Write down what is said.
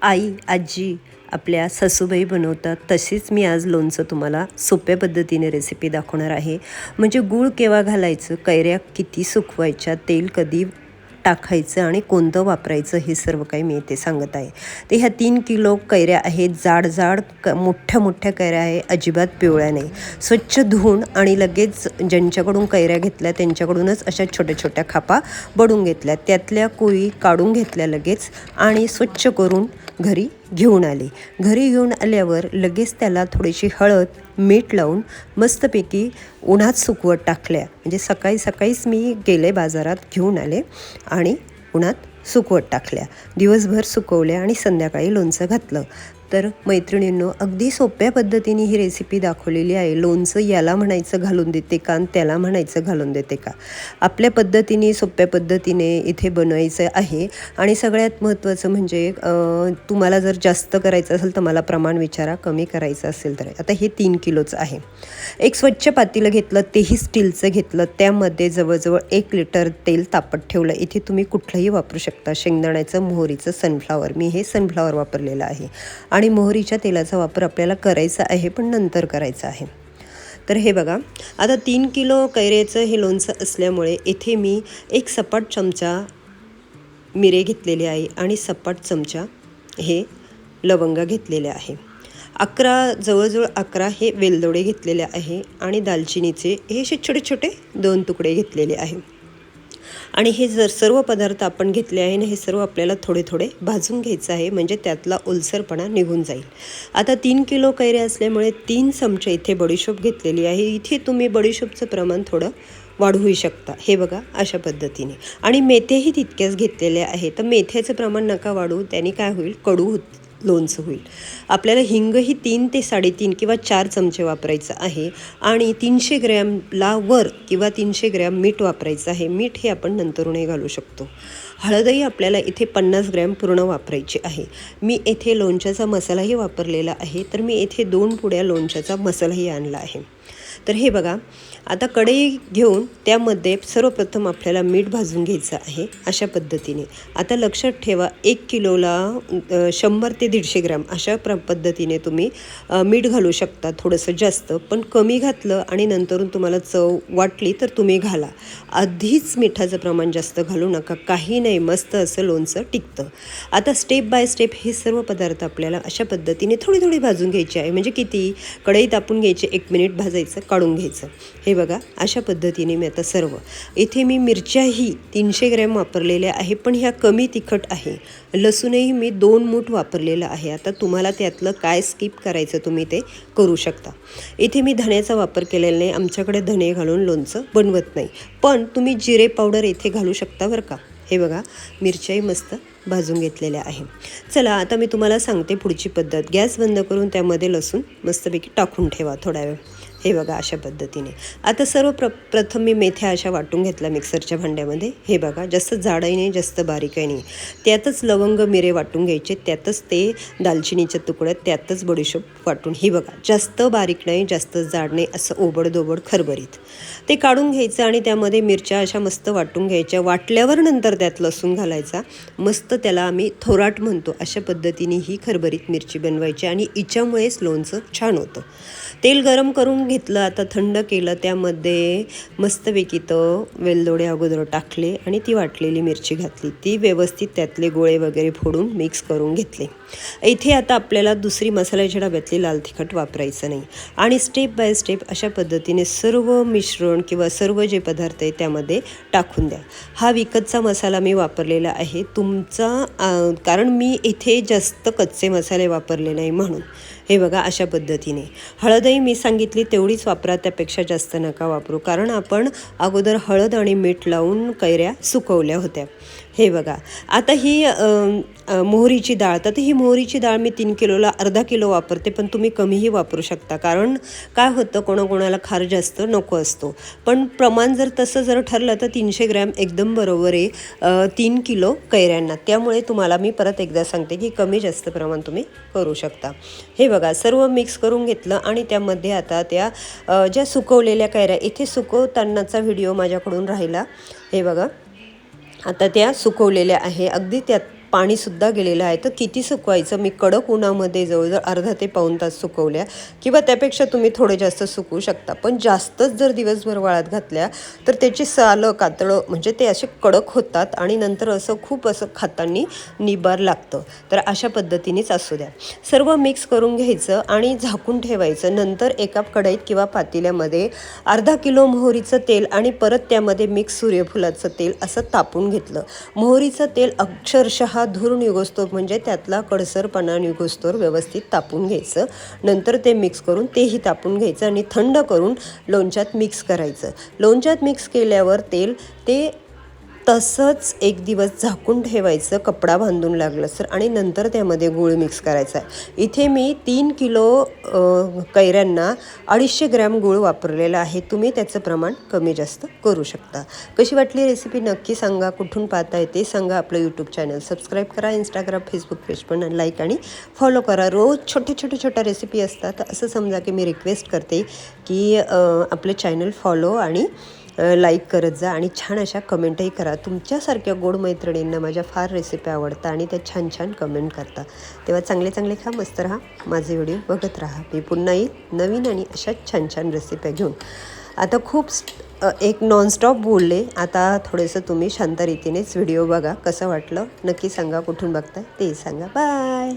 आई आजी आपल्या सासूबाई बनवतात तशीच मी आज लोणचं तुम्हाला सोप्या पद्धतीने रेसिपी दाखवणार आहे. म्हणजे गूळ केव्हा घालायचं, कैऱ्या किती सुकवायच्या, तेल कधी टाकायचं आणि कोणतं वापरायचं हे सर्व काही मी इथे सांगत आहे. तर ह्या 3 किलो कैऱ्या आहेत. जाड जाड मोठ्या मोठ्या कैऱ्या आहे, अजिबात पिवळ्या नाही. स्वच्छ धुवून आणि लगेच ज्यांच्याकडून कैऱ्या घेतल्या त्यांच्याकडूनच अशा छोट्या छोट्या खापा बडून घेतल्या. त्यातल्या कोळी काढून घेतल्या लगेच आणि स्वच्छ करून घरी घेऊन आले. घरी घेऊन आल्यावर लगेच त्याला थोडीशी हळद मीठ लावून मस्तपैकी उन्हात सुकवत टाकल्या. म्हणजे सकाळी सकाळीच मी गेले बाजारात घेऊन आले आणि उन्हात सुकवत टाकल्या. दिवसभर सुकवल्या आणि संध्याकाळी लोणचं घातलं. तर मैत्रिणींनो, अगदी सोप्या पद्धतीने ही रेसिपी दाखवलेली आहे. लोणचं याला म्हणायचं घालून देते का आणि त्याला म्हणायचं घालून देते का, आपल्या पद्धतीने सोप्या पद्धतीने इथे बनवायचं आहे. आणि सगळ्यात महत्त्वाचं म्हणजे तुम्हाला जर जास्त करायचं असेल तर मला प्रमाण विचारा, कमी करायचं असेल तर. आता हे 3 किलोचं आहे. एक स्वच्छ पातेलं घेतलं, तेही स्टीलचं घेतलं. त्यामध्ये जवळजवळ 1 लिटर तेल तापत ठेवलं. इथे तुम्ही कुठलंही वापरू शकता, शेंगदाण्याचं, मोहरीचं, सनफ्लॉवर. मी हे सनफ्लॉवर वापरलेलं आहे आणि मोहरीच्या तेलाचा वापर आपल्याला करायचा आहे, पण नंतर करायचा आहे. तर हे बघा, आता 3 किलो कैऱ्याचं हे लोणचं असल्यामुळे इथे मी एक सपाट चमचा मिरे घेतलेले आहे आणि सपाट चमचा हे लवंगा घेतलेले आहे. 11 जवळजवळ 11 हे वेलदोडे घेतलेले आहे आणि दालचिनीचे हे असे छोटे छोटे 2 तुकडे घेतलेले आहे. आणि हे जर सर्व पदार्थ आपण घेतले आहे ना, हे सर्व आपल्याला थोडे थोडे भाजून घ्यायचं आहे, म्हणजे त्यातला ओलसरपणा निघून जाईल. आता 3 किलो कैऱ्या असल्यामुळे 3 चमचे इथे बडीशोप घेतलेली आहे. इथे तुम्ही बडीशोपचं प्रमाण थोडं वाढवूही शकता. हे बघा अशा पद्धतीने. आणि मेथ्याही तितक्याच घेतलेल्या आहे. तर मेथ्याचं प्रमाण नका वाढवू, त्याने काय होईल, कडू लोणचं होईल. आपल्याला हिंगही 3 ते 3.5 किंवा 4 चमचे वापरायचं आहे. आणि 300 ग्रॅमला वर किंवा 300 ग्रॅम मीठ वापरायचं आहे. मीठ हे आपण नंतरूनही घालू शकतो. हळदही आपल्याला इथे 50 ग्रॅम पूर्ण वापरायची आहे. मी येथे लोणच्याचा मसालाही वापरलेला आहे, तर मी येथे 2 पुड्या लोणच्याचा मसालाही आणला आहे. तर हे बघा, आता कढई घेऊन त्यामध्ये सर्वप्रथम आपल्याला मीठ भाजून घ्यायचं आहे अशा पद्धतीने. आता लक्षात ठेवा, 1 किलोला 100 ते 150 ग्रॅम अशा पद्धतीने तुम्ही मीठ घालू शकता. थोडंसं जास्त, पण कमी घातलं आणि नंतरून तुम्हाला चव वाटली तर तुम्ही घाला. आधीच मिठाचं प्रमाण जास्त घालू नका, काही नाही, मस्त असं लोणचं टिकतं. आता स्टेप बाय स्टेप हे सर्व पदार्थ आपल्याला अशा पद्धतीने थोडी थोडी भाजून घ्यायची आहे. म्हणजे किती, कढईत तापून घ्यायचे, 1 मिनिट भाजायचं, काढून घ्यायचं. हे बघा अशा पद्धतीने मी आता सर्व इथे मी मिरच्याही 300 ग्रॅम वापरलेल्या आहे, पण ह्या कमी तिखट आहे. लसूणही मी 2 मूठ वापरलेलं आहे. आता तुम्हाला त्यातलं काय स्किप करायचं तुम्ही ते करू शकता. इथे मी धण्याचा वापर केलेला नाही, आमच्याकडे धणे घालून लोणचं बनवत नाही, पण तुम्ही जिरे पावडर इथे घालू शकता बरं का. हे बघा, मिरच्याही मस्त भाजून घेतलेल्या आहे. चला आता मी तुम्हाला सांगते पुढची पद्धत. गॅस बंद करून त्यामध्ये लसूण मस्तपैकी टाकून ठेवा थोडा वेळ. हे बघा अशा पद्धतीने. आता सर्व प्रथम मी मेथ्या अशा वाटून घेतल्या मिक्सरच्या भांड्यामध्ये. हे बघा, जास्त जाडही नाही, जास्त बारीकही नाही. त्यातच लवंग मिरे वाटून घ्यायचे, त्यातच ते दालचिनीच्या तुकड्यात, त्यातच बडीशोप वाटून. ही बघा, जास्त बारीक नाही, जास्त जाड नाही, असं ओबडधोबड खरबरीत ते काढून घ्यायचं. आणि त्यामध्ये मिरच्या अशा मस्त वाटून घ्यायच्या. वाटल्यावर नंतर त्यात लसूण घालायचा. मस्त त्याला आम्ही थोराट म्हणतो, अशा पद्धतीने ही खरबरीत मिरची बनवायची आणि हिच्यामुळेच लोणचं छान होतं. तेल गरम करून घेतलं, आता थंड केलं. त्यामध्ये मस्तपैकी वेलदोडे अगोदर टाकले आणि ती वाटलेली मिरची घातली. ती व्यवस्थित त्यातले गोळे वगैरे फोडून मिक्स करून घेतले. इथे आता आपल्याला दुसरी मसाल्याच्या डब्यातली लाल तिखट वापरायचं नाही. आणि स्टेप बाय स्टेप अशा पद्धतीने सर्व मिश्रण किंवा सर्व जे पदार्थ आहे त्यामध्ये टाकून द्या. हा विकतचा मसाला मी वापरलेला आहे. तुमचा कारण मी इथे जास्त कच्चे मसाले वापरले नाही म्हणून. हे बघा अशा पद्धतीने. हळदही मी सांगितली तेवढीच वापरा, त्यापेक्षा जास्त नका वापरू, कारण आपण अगोदर हळद आणि मीठ लावून कैऱ्या सुकवल्या होत्या. हे बघा, आता ही मोहरीची डाळ, तर ही मोहरीची डाळ मी 3 किलोला अर्धा किलो वापरते, पण तुम्ही कमीही वापरू शकता. कारण काय होतं, कोणाकोणाला खार जास्त नको असतो, पण प्रमाण जर तसं जर ठरलं तर 300 ग्रॅम एकदम बरोबर आहे 3 किलो कैऱ्यांना. त्यामुळे तुम्हाला मी परत एकदा सांगते की कमी जास्त प्रमाण तुम्ही करू शकता. हे बघा, सर्व मिक्स करून घेतलं आणि त्यामध्ये आता त्या ज्या सुकवलेल्या कैऱ्या, इथे सुकवतानाचा व्हिडिओ माझ्याकडून राहिला. हे बघा, आता त्या सुकवलेल्या आहे. अगदी त्यात पाणीसुद्धा गेलेलं आहे. तर किती सुकवायचं, मी कडक उन्हामध्ये जवळजवळ अर्धा ते पाऊण तास सुकवल्या किंवा त्यापेक्षा तुम्ही थोडे जास्त सुकवू शकता. पण जास्तच जर दिवसभर वाळत घातल्या तर त्याची सालं कातळं म्हणजे ते असे कडक होतात आणि नंतर असं खूप असं खाताना निबार लागतं. तर अशा पद्धतीनेच असू द्या. सर्व मिक्स करून घ्यायचं आणि झाकून ठेवायचं. नंतर एका कढईत किंवा पातेल्यामध्ये अर्धा किलो मोहरीचं तेल आणि परत त्यामध्ये मिक्स सूर्यफुलाचं तेल असं तापून घेतलं. मोहरीचं तेल अक्षरशः धूर निघोस्तोवर म्हणजे त्यातला कडसरपणा निघोस्तोवर व्यवस्थित तापून घ्यायचं. नंतर ते मिक्स करून तेही तापून घ्यायचं आणि थंड करून लोणच्यात मिक्स करायचं. लोणच्यात मिक्स केल्यावर तेल ते तसंच एक दिवस झाकून ठेवायचं, कपडा बांधून लागलं सर, आणि नंतर त्यामध्ये गूळ मिक्स करायचा आहे. इथे मी 3 किलो कैऱ्यांना 250 ग्रॅम गूळ वापरलेला आहे. तुम्ही त्याचं प्रमाण कमी जास्त करू शकता. कशी वाटली रेसिपी नक्की सांगा. कुठून पाहताय ते सांगा. आपलं यूट्यूब चॅनल सबस्क्राईब करा. इंस्टाग्राम फेसबुक पेज पण लाईक आणि फॉलो करा. रोज छोट्या रेसिपी असतात. असं समजा की मी रिक्वेस्ट करते की आपलं चॅनल फॉलो आणि लाईक करत जा आणि छान अशा कमेंटही करा. तुमच्यासारख्या गोड मैत्रिणींना माझ्या फार रेसिपी आवडतात आणि त्या छान कमेंट करता. तेव्हा चांगले खा, मस्त राहा, माझे व्हिडिओ बघत राहा. मी पुन्हा येईल नवीन आणि अशा छान रेसिप्या घेऊन. आता खूप एक नॉनस्टॉप बोलले. आता थोडंसं तुम्ही शांत रीतीनेच व्हिडिओ बघा. कसं वाटलं नक्की सांगा. कुठून बघताय ते सांगा. बाय.